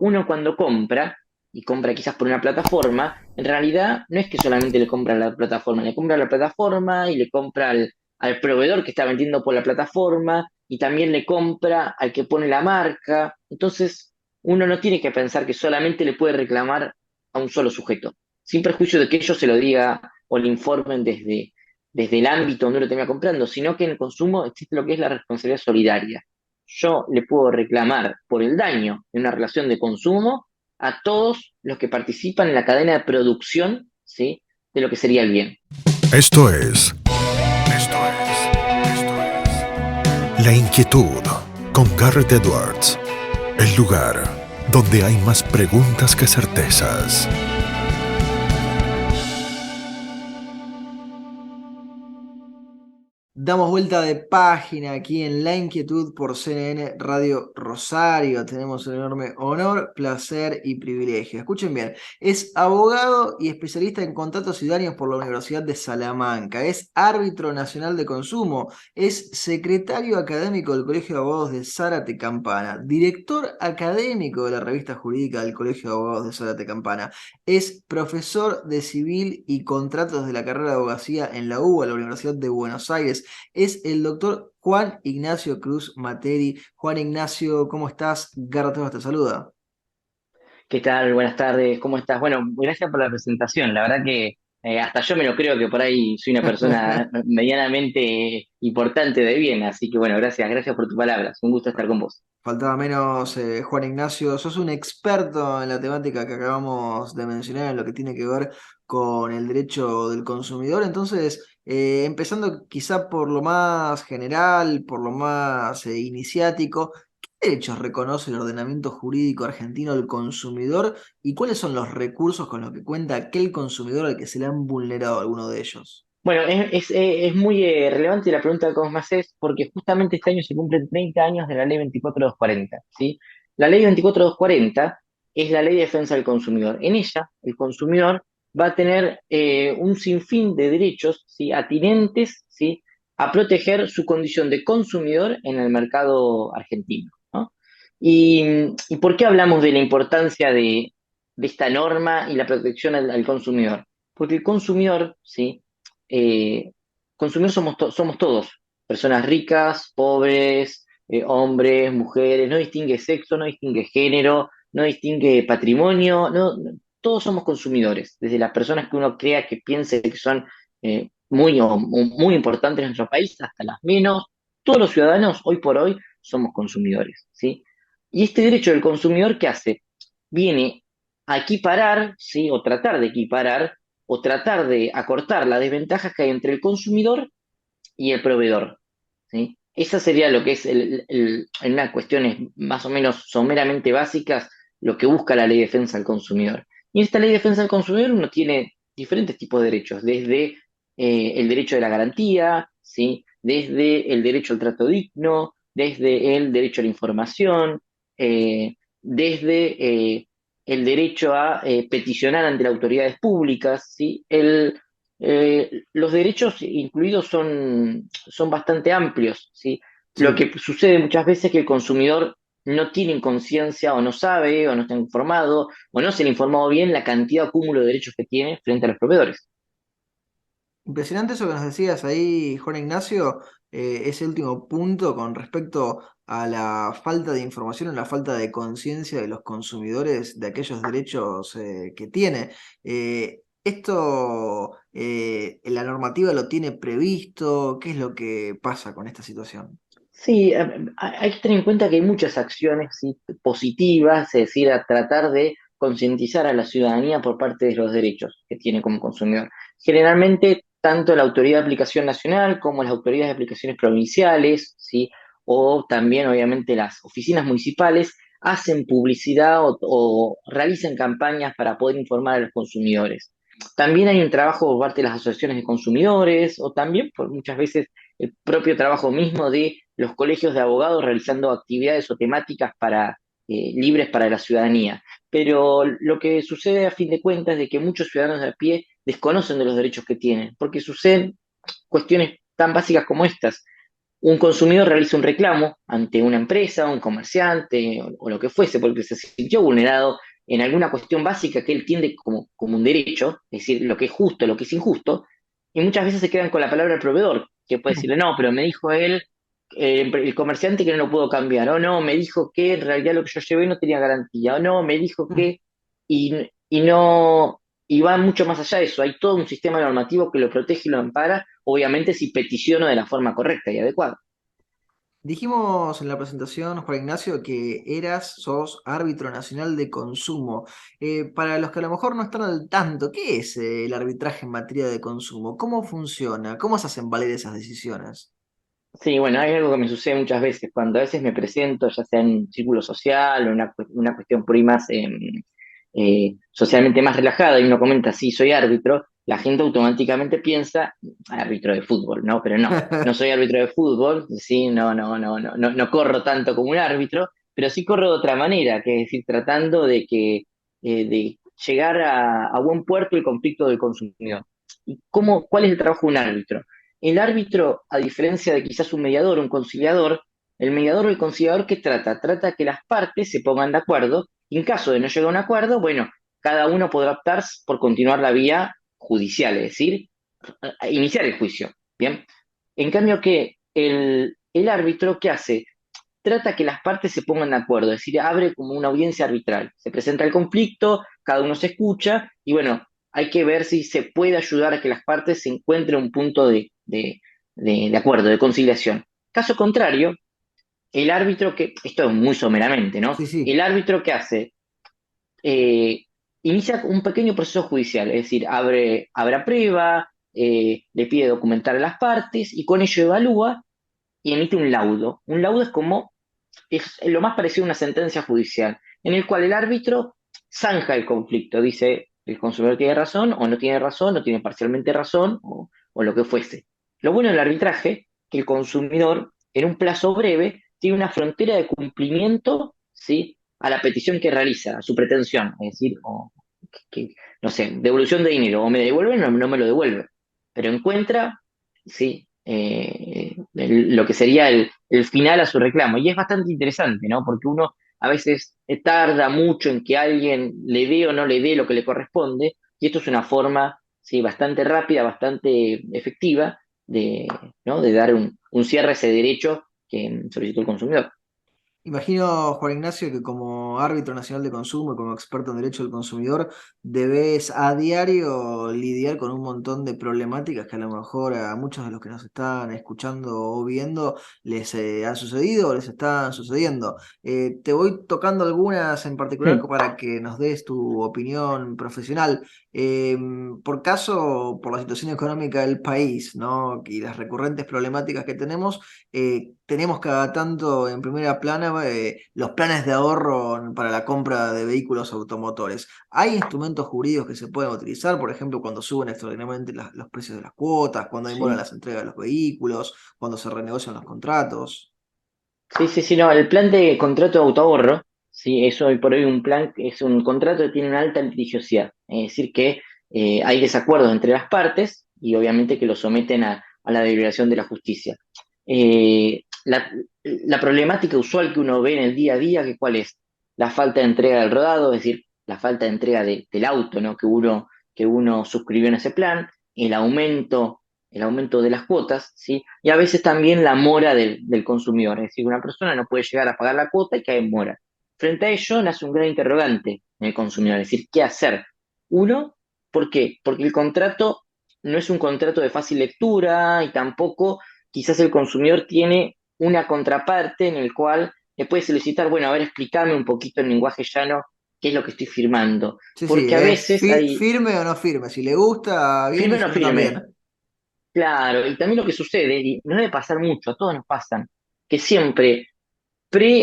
uno cuando compra, y compra quizás por una plataforma, en realidad no es que solamente le compra a la plataforma, le compra a la plataforma y le compra al proveedor que está vendiendo por la plataforma y también le compra al que pone la marca. Entonces, uno no tiene que pensar que solamente le puede reclamar a un solo sujeto, sin perjuicio de que ellos se lo diga o le informen desde el ámbito donde uno lo termina comprando, sino que en el consumo existe lo que es la responsabilidad solidaria. Yo le puedo reclamar por el daño en una relación de consumo a todos los que participan en la cadena de producción, ¿sí? De lo que sería el bien. Esto es, La Inquietud con Garrett Edwards. El lugar donde hay más preguntas que certezas. Damos vuelta de página aquí en La Inquietud por CNN Radio Rosario. Tenemos el enorme honor, placer y privilegio. Escuchen bien, es abogado y especialista en contratos y daños por la Universidad de Salamanca. Es árbitro nacional de consumo. Es secretario académico del Colegio de Abogados de Zárate Campana. Director académico de la revista jurídica del Colegio de Abogados de Zárate Campana. Es profesor de civil y contratos de la carrera de abogacía en la UBA, la Universidad de Buenos Aires. Es el doctor Juan Ignacio Cruz Materi. Juan Ignacio, ¿cómo estás? Garra te saluda. ¿Qué tal? Buenas tardes, ¿cómo estás? Bueno, gracias por la presentación. La verdad que hasta yo me lo creo que por ahí soy una persona medianamente importante de bien, así que bueno, gracias por tus palabras. Un gusto estar con vos. Faltaba menos, Juan Ignacio. Sos un experto en la temática que acabamos de mencionar, en lo que tiene que ver con el derecho del consumidor. Entonces, empezando quizá por lo más general, por lo más iniciático, ¿qué derechos reconoce el ordenamiento jurídico argentino al consumidor y cuáles son los recursos con los que cuenta aquel consumidor al que se le han vulnerado alguno de ellos? Bueno, es muy relevante la pregunta que vos me haces porque justamente este año se cumplen 30 años de la ley 24240, ¿sí? La ley 24240 es la ley de defensa del consumidor. En ella, el consumidor va a tener un sinfín de derechos, ¿sí? Atinentes, ¿sí? A proteger su condición de consumidor en el mercado argentino, ¿no? ¿Y por qué hablamos de la importancia de esta norma y la protección al consumidor? Porque el consumidor, ¿sí? eh, consumir somos todos, personas ricas, pobres, hombres, mujeres, no distingue sexo, no distingue género, no distingue patrimonio, todos somos consumidores, desde las personas que uno crea que piense que son muy importantes en nuestro país hasta las menos, todos los ciudadanos hoy por hoy somos consumidores, ¿sí? Y este derecho del consumidor, ¿qué hace? Viene a equiparar, ¿sí? O tratar de equiparar o tratar de acortar las desventajas que hay entre el consumidor y el proveedor, ¿sí? Esa sería lo que es, en unas cuestiones más o menos someramente básicas, lo que busca la ley de defensa del consumidor. Y en esta ley de defensa del consumidor uno tiene diferentes tipos de derechos, desde el derecho de la garantía, ¿sí? Desde el derecho al trato digno, desde el derecho a la información, desde el derecho a peticionar ante las autoridades públicas, ¿sí? Los derechos incluidos son bastante amplios, ¿sí? Lo Sí. que sucede muchas veces es que el consumidor no tiene conciencia o no sabe o no está informado o no se le ha informado bien la cantidad o cúmulo de derechos que tiene frente a los proveedores. Impresionante eso que nos decías ahí, Juan Ignacio, ese último punto con respecto a la falta de información o la falta de conciencia de los consumidores de aquellos derechos que tiene. ¿Esto la normativa lo tiene previsto? ¿Qué es lo que pasa con esta situación? Sí, hay que tener en cuenta que hay muchas acciones, ¿sí? Positivas, es decir, a tratar de concientizar a la ciudadanía por parte de los derechos que tiene como consumidor. Generalmente, tanto la Autoridad de Aplicación Nacional como las autoridades de aplicaciones provinciales, ¿sí? O también, obviamente, las oficinas municipales hacen publicidad o realizan campañas para poder informar a los consumidores. También hay un trabajo por parte de las asociaciones de consumidores o también por muchas veces el propio trabajo mismo de los colegios de abogados realizando actividades o temáticas libres para la ciudadanía. Pero lo que sucede a fin de cuentas es de que muchos ciudadanos de a pie desconocen de los derechos que tienen, porque suceden cuestiones tan básicas como estas. un consumidor realiza un reclamo ante una empresa, un comerciante o lo que fuese, porque se sintió vulnerado en alguna cuestión básica que él entiende como un derecho, es decir, lo que es justo, lo que es injusto, y muchas veces se quedan con la palabra del proveedor, que puede decirle, no, pero me dijo él, el comerciante, que no lo puedo cambiar, o no, me dijo que en realidad lo que yo llevé no tenía garantía, o no, me dijo que, y, y no, y va mucho más allá de eso, hay todo un sistema normativo que lo protege y lo ampara, obviamente si peticiono de la forma correcta y adecuada. Dijimos en la presentación, Juan Ignacio, que sos árbitro nacional de consumo. Para los que a lo mejor no están al tanto, ¿qué es el arbitraje en materia de consumo? ¿Cómo funciona? ¿Cómo se hacen valer esas decisiones? Sí, bueno, hay algo que me sucede muchas veces, cuando a veces me presento, ya sea en un círculo social o una cuestión por ahí más socialmente más relajada, y uno comenta, sí, soy árbitro, la gente automáticamente piensa, árbitro de fútbol, ¿no? Pero no, no soy árbitro de fútbol, sí, no corro tanto como un árbitro, pero sí corro de otra manera, que es decir, tratando de llegar a buen puerto el conflicto del consumidor. ¿Y cuál es el trabajo de un árbitro? El árbitro, a diferencia de quizás un mediador, un conciliador, el mediador o el conciliador, ¿qué trata? Trata que las partes se pongan de acuerdo y en caso de no llegar a un acuerdo, bueno, cada uno podrá optar por continuar la vía judicial, es decir, iniciar el juicio. Bien. En cambio, que el árbitro, ¿qué hace? Trata que las partes se pongan de acuerdo, es decir, abre como una audiencia arbitral. Se presenta el conflicto, cada uno se escucha y bueno, hay que ver si se puede ayudar a que las partes se encuentren un punto de acuerdo, de conciliación. Caso contrario, el árbitro esto es muy someramente, ¿no? Sí, sí. El árbitro que hace, eh, inicia un pequeño proceso judicial, es decir, abre prueba, le pide documentar a las partes y con ello evalúa y emite un laudo. Un laudo es lo más parecido a una sentencia judicial, en el cual el árbitro zanja el conflicto, dice el consumidor tiene razón o no tiene parcialmente razón o lo que fuese. Lo bueno del arbitraje, que el consumidor en un plazo breve tiene una frontera de cumplimiento, ¿sí? A la petición que realiza, a su pretensión, es decir, no sé, devolución de dinero, o me devuelven o no me lo devuelven, pero encuentra, sí, lo que sería el final a su reclamo. Y es bastante interesante, ¿no? Porque uno a veces tarda mucho en que alguien le dé o no le dé lo que le corresponde, y esto es una forma, sí, bastante rápida, bastante efectiva ¿no? De dar un cierre a ese derecho que solicitó el consumidor. Imagino, Juan Ignacio, que como árbitro nacional de consumo y como experto en derecho del consumidor, debes a diario lidiar con un montón de problemáticas que a lo mejor a muchos de los que nos están escuchando o viendo les han sucedido o les están sucediendo. Te voy tocando algunas en particular Hmm. para que nos des tu opinión profesional. Por caso, por la situación económica del país, ¿no? Y las recurrentes problemáticas que tenemos cada tanto en primera plana los planes de ahorro para la compra de vehículos automotores. ¿Hay instrumentos jurídicos que se pueden utilizar, por ejemplo, cuando suben extraordinariamente los precios de las cuotas, cuando demoran Sí. las entregas de los vehículos, cuando se renegocian los contratos? Sí, no, el plan de contrato de autoahorro, sí, es hoy por hoy un plan, es un contrato que tiene una alta litigiosidad, es decir, que hay desacuerdos entre las partes y obviamente que lo someten a la deliberación de la justicia. La problemática usual que uno ve en el día a día, ¿cuál es? La falta de entrega del rodado, es decir, la falta de entrega del auto, ¿no? Que uno suscribió en ese plan, el aumento el aumento de las cuotas, ¿sí? Y a veces también la mora del consumidor, es decir, una persona no puede llegar a pagar la cuota y cae en mora. Frente a ello nace un gran interrogante en el consumidor, es decir, ¿qué hacer? Uno, ¿por qué? Porque el contrato no es un contrato de fácil lectura y tampoco quizás el consumidor tiene una contraparte en el cual le puede solicitar, bueno, a ver, explícame un poquito en lenguaje llano qué es lo que estoy firmando. Sí, sí, Porque a veces hay firme o no firme. Si le gusta, bien, firme y o si no no, firme. también. Claro, y también lo que sucede, y no debe pasar mucho, a todos nos pasan, que siempre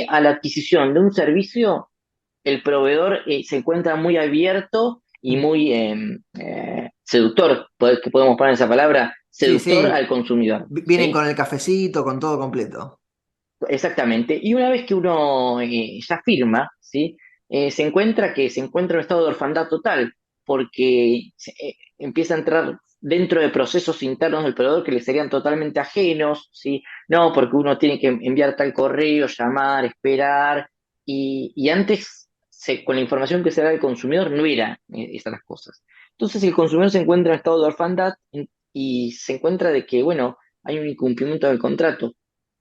a la adquisición de un servicio, el proveedor se encuentra muy abierto y muy seductor, que podemos poner esa palabra, Sí, seductor sí, al consumidor, vienen ¿sí? con el cafecito, con todo completo. Exactamente. Y una vez que uno ya firma, ¿sí? Se encuentra en un estado de orfandad total, porque empieza a entrar dentro de procesos internos del proveedor que le serían totalmente ajenos, ¿sí? No, porque uno tiene que enviar tal correo, llamar, esperar, y antes, con la información que se da del consumidor, no era esas las cosas. Entonces el consumidor se encuentra en estado de orfandad y se encuentra de que, bueno, hay un incumplimiento del contrato.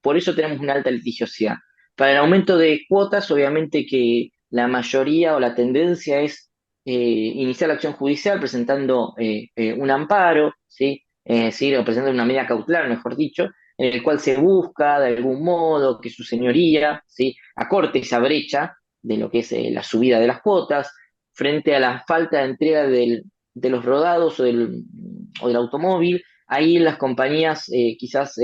Por eso tenemos una alta litigiosidad. Para el aumento de cuotas, obviamente que la mayoría o la tendencia es iniciar la acción judicial presentando un amparo, ¿sí? ¿Sí? O presentando una medida cautelar, mejor dicho, en el cual se busca de algún modo que su señoría, ¿sí? Acorte esa brecha de lo que es la subida de las cuotas frente a la falta de entrega de los rodados o del automóvil. Ahí las compañías quizás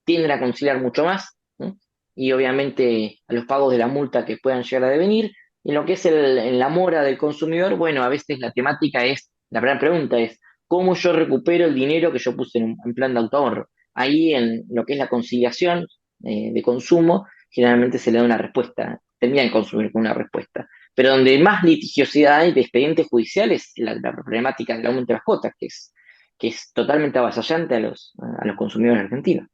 tienden a conciliar mucho más, ¿no? Y obviamente a los pagos de la multa que puedan llegar a devenir. Y en lo que es en la mora del consumidor, bueno, a veces la temática es, la primera pregunta es, ¿cómo yo recupero el dinero que yo puse en plan de autoahorro? Ahí en lo que es la conciliación de consumo, generalmente se le da una respuesta, termina el consumir con una respuesta. Pero donde más litigiosidad hay de expedientes judiciales, la problemática del aumento de las cuotas, que es totalmente avasallante a los consumidores argentinos.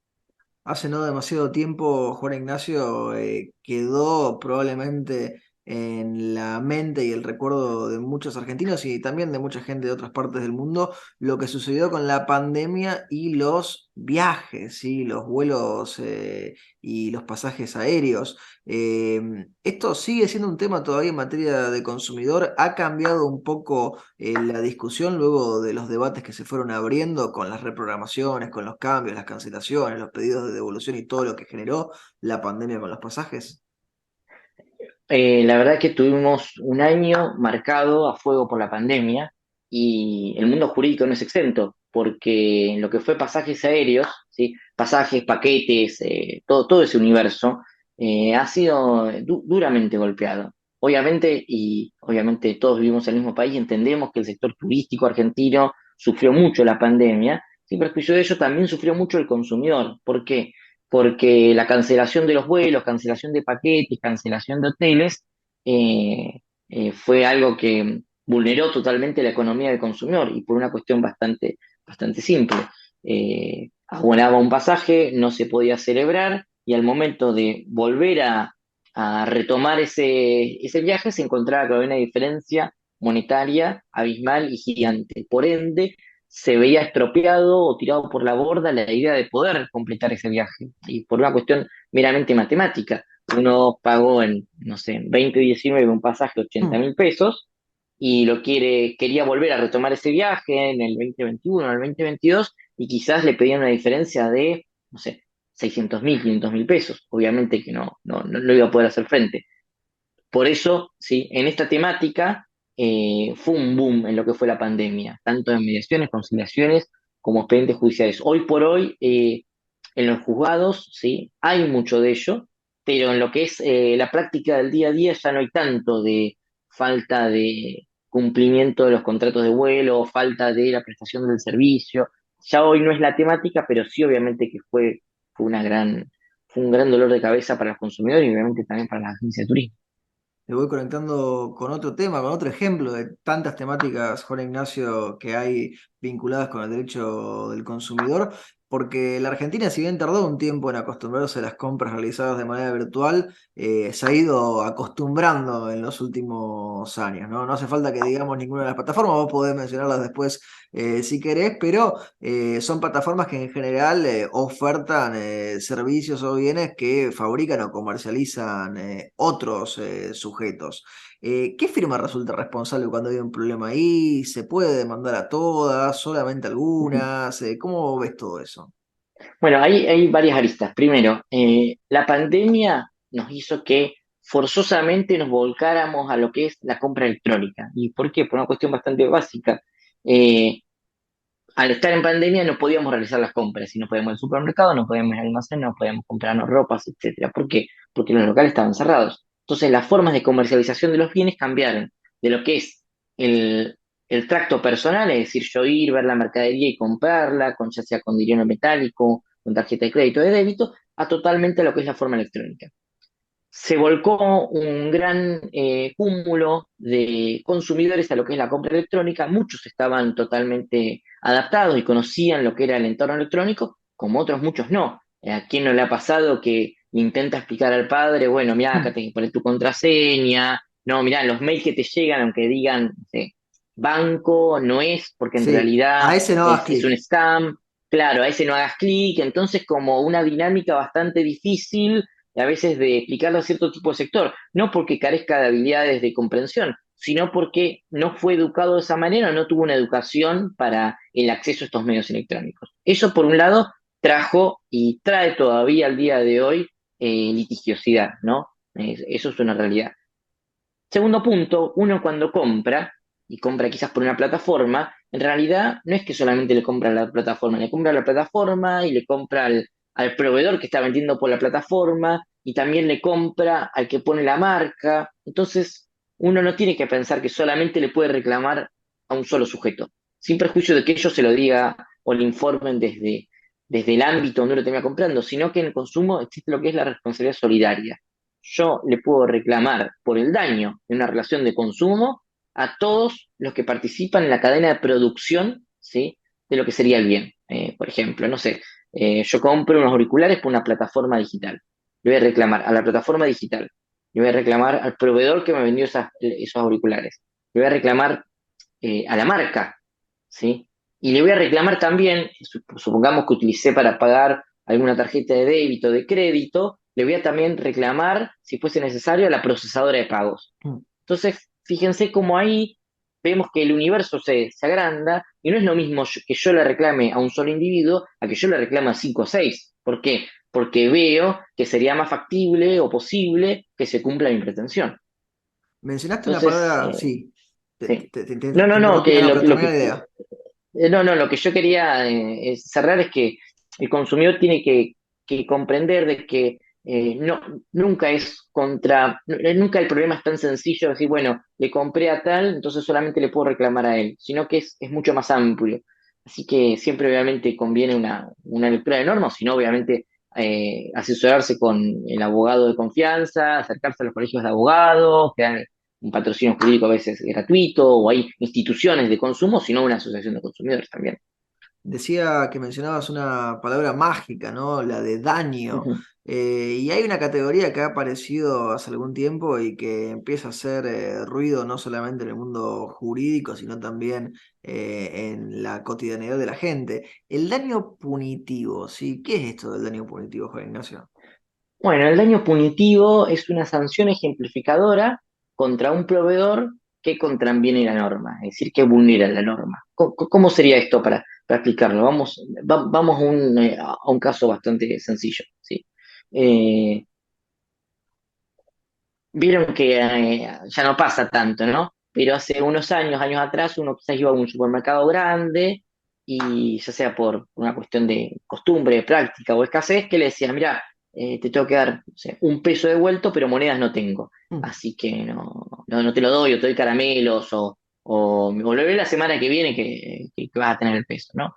Hace no demasiado tiempo, Juan Ignacio, quedó probablemente en la mente y el recuerdo de muchos argentinos y también de mucha gente de otras partes del mundo lo que sucedió con la pandemia y los viajes, ¿sí? Los vuelos y los pasajes aéreos. Esto sigue siendo un tema todavía en materia de consumidor. Ha cambiado un poco la discusión luego de los debates que se fueron abriendo con las reprogramaciones, con los cambios, las cancelaciones, los pedidos de devolución y todo lo que generó la pandemia con los pasajes. La verdad que tuvimos un año marcado a fuego por la pandemia y el mundo jurídico no es exento, porque en lo que fue pasajes aéreos, ¿sí? Pasajes, paquetes, todo ese universo, ha sido duramente golpeado. Obviamente todos vivimos en el mismo país, entendemos que el sector turístico argentino sufrió mucho la pandemia, sin perjuicio de ello también sufrió mucho el consumidor. ¿Por qué? Porque la cancelación de los vuelos, cancelación de paquetes, cancelación de hoteles, fue algo que vulneró totalmente la economía del consumidor y por una cuestión bastante simple. Abonaba un pasaje, no se podía celebrar y al momento de volver a retomar ese viaje se encontraba que había una diferencia monetaria abismal y gigante. Por ende, se veía estropeado o tirado por la borda la idea de poder completar ese viaje. Y por una cuestión meramente matemática, uno pagó en, no sé, en 2019 un pasaje 80.000 pesos y quería volver a retomar ese viaje en el 2021 o el 2022 y quizás le pedían una diferencia de, no sé, 600.000, 500.000 pesos. Obviamente que no iba a poder hacer frente. Por eso, sí, en esta temática fue un boom en lo que fue la pandemia, tanto en mediaciones, conciliaciones, como expedientes judiciales. Hoy por hoy, en los juzgados, sí, hay mucho de ello, pero en lo que es la práctica del día a día ya no hay tanto de falta de cumplimiento de los contratos de vuelo, falta de la prestación del servicio. Ya hoy no es la temática, pero sí obviamente que fue fue un gran dolor de cabeza para los consumidores y obviamente también para las agencias de turismo. Me voy conectando con otro tema, con otro ejemplo de tantas temáticas, Juan Ignacio, que hay vinculadas con el derecho del consumidor, porque la Argentina, si bien tardó un tiempo en acostumbrarse a las compras realizadas de manera virtual, se ha ido acostumbrando en los últimos años, ¿no? No hace falta que digamos ninguna de las plataformas, vos podés mencionarlas después si querés, pero son plataformas que en general ofertan servicios o bienes que fabrican o comercializan otros sujetos. ¿Qué firma resulta responsable cuando hay un problema ahí? ¿Se puede demandar a todas? ¿Solamente algunas? ¿Cómo ves todo eso? Bueno, hay varias aristas. Primero, la pandemia nos hizo que forzosamente nos volcáramos a lo que es la compra electrónica. ¿Y por qué? Por una cuestión bastante básica. Eh, Al estar en pandemia no podíamos realizar las compras, si no podíamos ir al supermercado, no podíamos ir al almacén, no podíamos comprarnos ropas, etcétera. ¿Por qué? Porque los locales estaban cerrados. Entonces las formas de comercialización de los bienes cambiaron de lo que es el tracto personal, es decir, yo ir, ver la mercadería y comprarla, ya sea con dinero metálico, con tarjeta de crédito o de débito, a totalmente lo que es la forma electrónica. se volcó un gran cúmulo de consumidores a lo que es la compra electrónica. Muchos estaban totalmente adaptados y conocían lo que era el entorno electrónico, como otros muchos no. ¿A quién no le ha pasado que intenta explicar al padre, bueno, mira, acá tenés que poner tu contraseña, no, mira, los mails que te llegan, aunque digan, no sé, banco, no es, porque en Sí, realidad a ese no hagas es un clic. scam, claro, a ese no hagas clic, entonces como una dinámica bastante difícil a veces de explicarlo a cierto tipo de sector, no porque carezca de habilidades de comprensión, sino porque no fue educado de esa manera, no tuvo una educación para el acceso a estos medios electrónicos. Eso, por un lado, trajo y trae todavía al día de hoy litigiosidad, ¿no? Eso es una realidad. Segundo punto, uno cuando compra, y compra quizás por una plataforma, en realidad no es que solamente le compra a la plataforma, le compra a la plataforma y le compra al proveedor que está vendiendo por la plataforma y también le compra al que pone la marca. Entonces, uno no tiene que pensar que solamente le puede reclamar a un solo sujeto, sin perjuicio de que ellos se lo diga o le informen desde el ámbito donde uno lo termina comprando, sino que en el consumo existe lo que es la responsabilidad solidaria. Yo le puedo reclamar por el daño en una relación de consumo a todos los que participan en la cadena de producción, ¿sí? De lo que sería el bien. Por ejemplo, no sé, yo compro unos auriculares por una plataforma digital. Le voy a reclamar a la plataforma digital. Le voy a reclamar al proveedor que me vendió esos auriculares. Le voy a reclamar a la marca, ¿sí? Y le voy a reclamar también, supongamos que utilicé para pagar alguna tarjeta de débito, de crédito, le voy a también reclamar, si fuese necesario, a la procesadora de pagos. Entonces, fíjense cómo ahí vemos que el universo se agranda y no es lo mismo que yo le reclame a un solo individuo a que yo le reclame a cinco o seis. ¿Por qué? Porque veo que sería más factible o posible que se cumpla mi pretensión. Mencionaste una Entonces, palabra, sí, sí. No, no, te no, interrumpí, que no, no, lo, pero lo termina que la idea. no, no, lo que yo quería cerrar es que el consumidor tiene que comprender de que no, nunca es nunca el problema es tan sencillo de decir, bueno, le compré a tal, entonces solamente le puedo reclamar a él, sino que es mucho más amplio. Así que siempre obviamente conviene una lectura de normas, sino obviamente asesorarse con el abogado de confianza, acercarse a los colegios de abogados, que dan un patrocinio jurídico a veces gratuito, o hay instituciones de consumo, sino una asociación de consumidores también. Decía que mencionabas una palabra mágica, ¿no? La de daño. Ujú. Y hay una categoría que ha aparecido hace algún tiempo y que empieza a hacer ruido no solamente en el mundo jurídico, sino también en la cotidianidad de la gente. El daño punitivo, ¿sí? ¿Qué es esto del daño punitivo, Juan Ignacio? Bueno, el daño punitivo es una sanción ejemplificadora contra un proveedor que contraviene la norma, es decir, que vulnera la norma. ¿Cómo sería esto para explicarlo? Vamos a un caso bastante sencillo, ¿sí? Eh, Vieron que ya no pasa tanto, ¿no? Pero hace unos años, años atrás, uno quizás iba a un supermercado grande y ya sea por una cuestión de costumbre, de práctica o escasez, que le decía, mira, te tengo que dar, no sé, un peso devuelto, pero monedas no tengo. Mm. Así que no te lo doy, o te doy caramelos, o me volveré la semana que viene que vas a tener el peso, ¿no?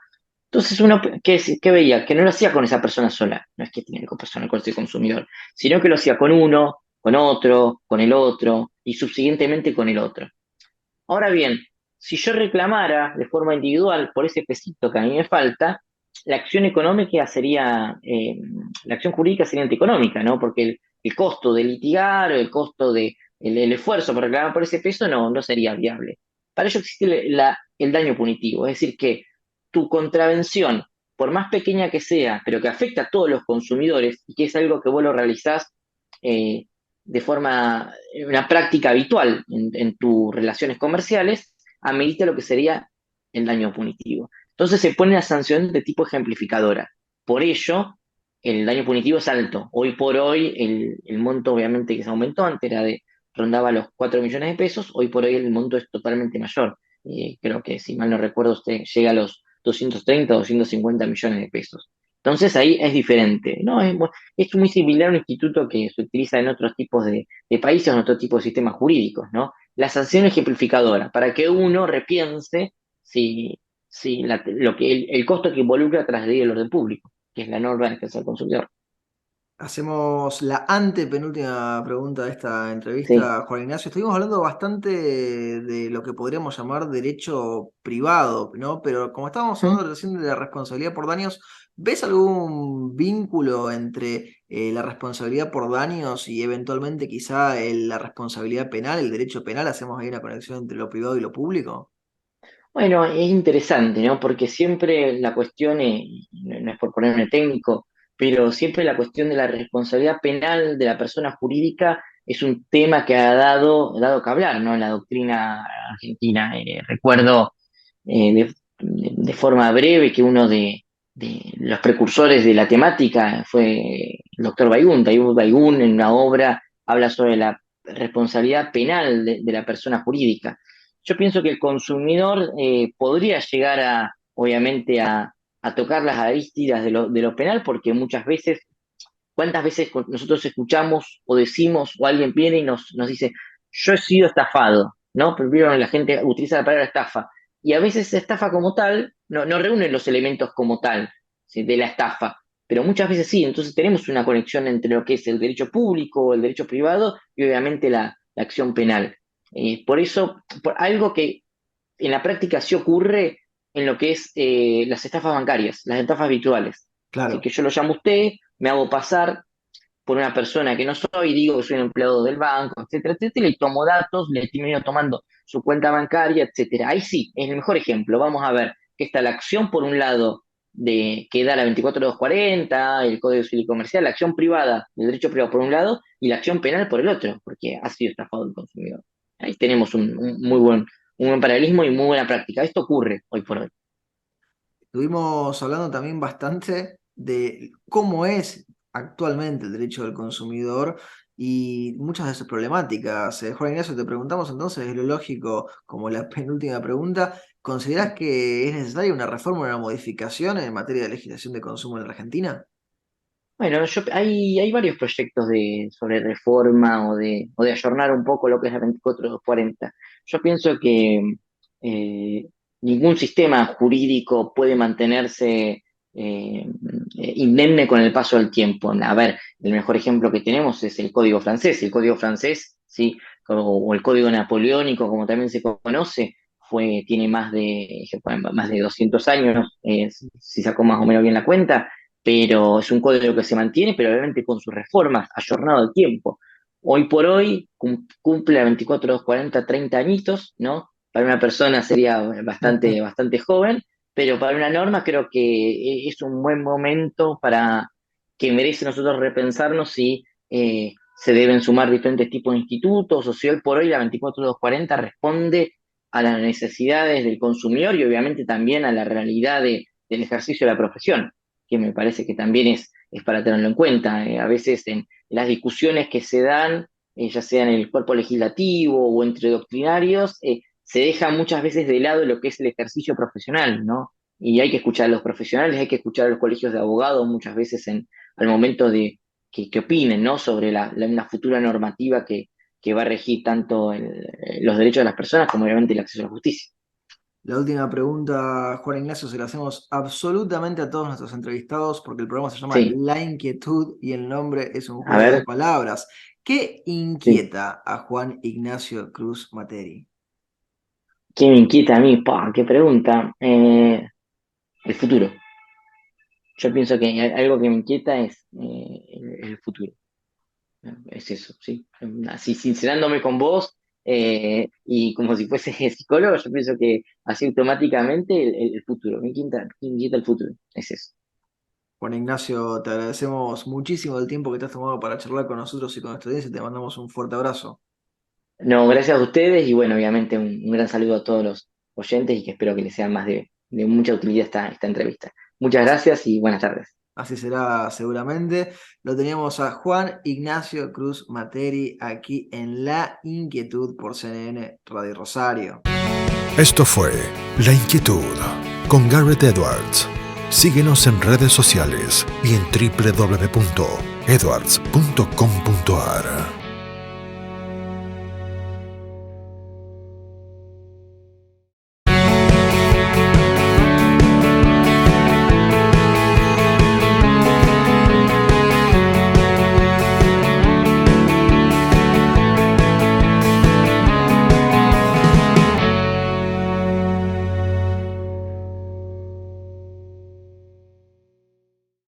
Entonces uno que veía que no lo hacía con esa persona sola, no es que tiene que persona con ese consumidor, sino que lo hacía con uno, con otro, con el otro y subsiguientemente con el otro. Ahora bien, si yo reclamara de forma individual por ese pesito que a mí me falta, la acción económica sería, la acción jurídica sería antieconómica, ¿no? Porque el costo de litigar o el costo el esfuerzo por reclamar por ese peso no sería viable. Para ello existe el daño punitivo, es decir, que tu contravención, por más pequeña que sea, pero que afecta a todos los consumidores y que es algo que vos lo realizás eh, de forma, una práctica habitual en tus relaciones comerciales, amerita lo que sería el daño punitivo. Entonces se pone una sanción de tipo ejemplificadora. Por ello, el daño punitivo es alto. Hoy por hoy, el monto obviamente que se aumentó, antes rondaba los 4 millones de pesos, hoy por hoy el monto es totalmente mayor. Creo que, si mal no recuerdo, usted llega a los 230 o 250 millones de pesos. Entonces ahí es diferente, ¿no? Es muy similar a un instituto que se utiliza en otros tipos de países o en otro tipo de sistemas jurídicos, ¿no? La sanción ejemplificadora, para que uno repiense lo que el costo que involucra trasgredir el orden público, que es la norma de defensa del consumidor. Hacemos la antepenúltima pregunta de esta Sí. entrevista, Juan Ignacio. Estuvimos hablando bastante de lo que podríamos llamar derecho privado, ¿no? Pero como estábamos ¿Mm? hablando recién de la responsabilidad por daños, ¿ves algún vínculo entre la responsabilidad por daños y eventualmente quizá la responsabilidad penal, el derecho penal? ¿Hacemos ahí una conexión entre lo privado y lo público? Bueno, es interesante, ¿no? Porque siempre la cuestión, no es por ponerme técnico, pero siempre la cuestión de la responsabilidad penal de la persona jurídica es un tema que ha dado que hablar, ¿no? En la doctrina argentina. Recuerdo de forma breve que uno de los precursores de la temática fue el doctor Baigún. Baigún en una obra habla sobre la responsabilidad penal de la persona jurídica. Yo pienso que el consumidor podría llegar obviamente, a tocar las arístidas de lo penal, porque muchas veces, ¿cuántas veces nosotros escuchamos o decimos o alguien viene y nos dice, yo he sido estafado, ¿no? Primero la gente utiliza la palabra estafa, y a veces esa estafa como tal no reúne los elementos como tal, ¿sí? De la estafa, pero muchas veces sí. Entonces tenemos una conexión entre lo que es el derecho público, el derecho privado y obviamente la acción penal. Por eso, por algo que en la práctica sí ocurre en lo que es las estafas bancarias, las estafas virtuales. Así Claro. que yo lo llamo a usted, me hago pasar por una persona que no soy, digo que soy un empleado del banco, etcétera, etcétera, y tomo datos, le termino tomando su cuenta bancaria, etcétera. Ahí sí, es el mejor ejemplo. Vamos a ver que está la acción por un lado que da la 24240, el Código Civil y Comercial, la acción privada, el derecho privado por un lado, y la acción penal por el otro, porque ha sido estafado el consumidor. Ahí tenemos un buen paralelismo y muy buena práctica. Esto ocurre hoy por hoy. Estuvimos hablando también bastante de cómo es actualmente el derecho del consumidor y muchas de sus problemáticas. Juan Ignacio, te preguntamos entonces, es lo lógico, como la penúltima pregunta, ¿considerás que es necesaria una reforma, una modificación en materia de legislación de consumo en la Argentina? Bueno, hay varios proyectos sobre reforma o de ayornar un poco lo que es la 24240. Yo pienso que eh, ningún sistema jurídico puede mantenerse indemne con el paso del tiempo. A ver, el mejor ejemplo que tenemos es el Código francés. El Código francés, ¿sí? O el Código napoleónico, como también se conoce, tiene más de 200 años, si sacó más o menos bien la cuenta, pero es un código que se mantiene, pero obviamente con sus reformas, ayornado al tiempo. Hoy por hoy cumple la 24240 30 añitos, ¿no? Para una persona sería bastante, bastante joven, pero para una norma creo que es un buen momento para que merece nosotros repensarnos si se deben sumar diferentes tipos de institutos, o si hoy por hoy la 24240 responde a las necesidades del consumidor y obviamente también a la realidad del ejercicio de la profesión, que me parece que también es para tenerlo en cuenta. A veces en las discusiones que se dan, ya sea en el cuerpo legislativo o entre doctrinarios, se deja muchas veces de lado lo que es el ejercicio profesional, ¿no? Y hay que escuchar a los profesionales, hay que escuchar a los colegios de abogados muchas veces al momento de que opinen, ¿no? Sobre una futura normativa que va a regir tanto los derechos de las personas como obviamente el acceso a la justicia. La última pregunta, Juan Ignacio, se la hacemos absolutamente a todos nuestros entrevistados porque el programa se llama Sí, La Inquietud y el nombre es un a juego de ver, palabras. ¿Qué sí. inquieta a Juan Ignacio Cruz Materi? ¿Qué me inquieta a mí? ¡Pah! ¡Qué pregunta! El futuro. Yo pienso que algo que me inquieta es el futuro. Es eso, ¿sí? Así, sincerándome con vos, y como si fuese psicólogo, yo pienso que así automáticamente el futuro. Me inquieta el futuro. Es eso. Juan Ignacio, te agradecemos muchísimo el tiempo que te has tomado para charlar con nosotros y con nuestra audiencia. Te mandamos un fuerte abrazo. No, gracias a ustedes y bueno, obviamente un gran saludo a todos los oyentes y que espero que les sea más de mucha utilidad esta entrevista. Muchas Así, gracias y buenas tardes. así será seguramente. Lo teníamos a Juan Ignacio Cruz Materi aquí en La Inquietud por CNN Radio Rosario. Esto fue La Inquietud con Garrett Edwards. Síguenos en redes sociales y en www.edwards.com.ar.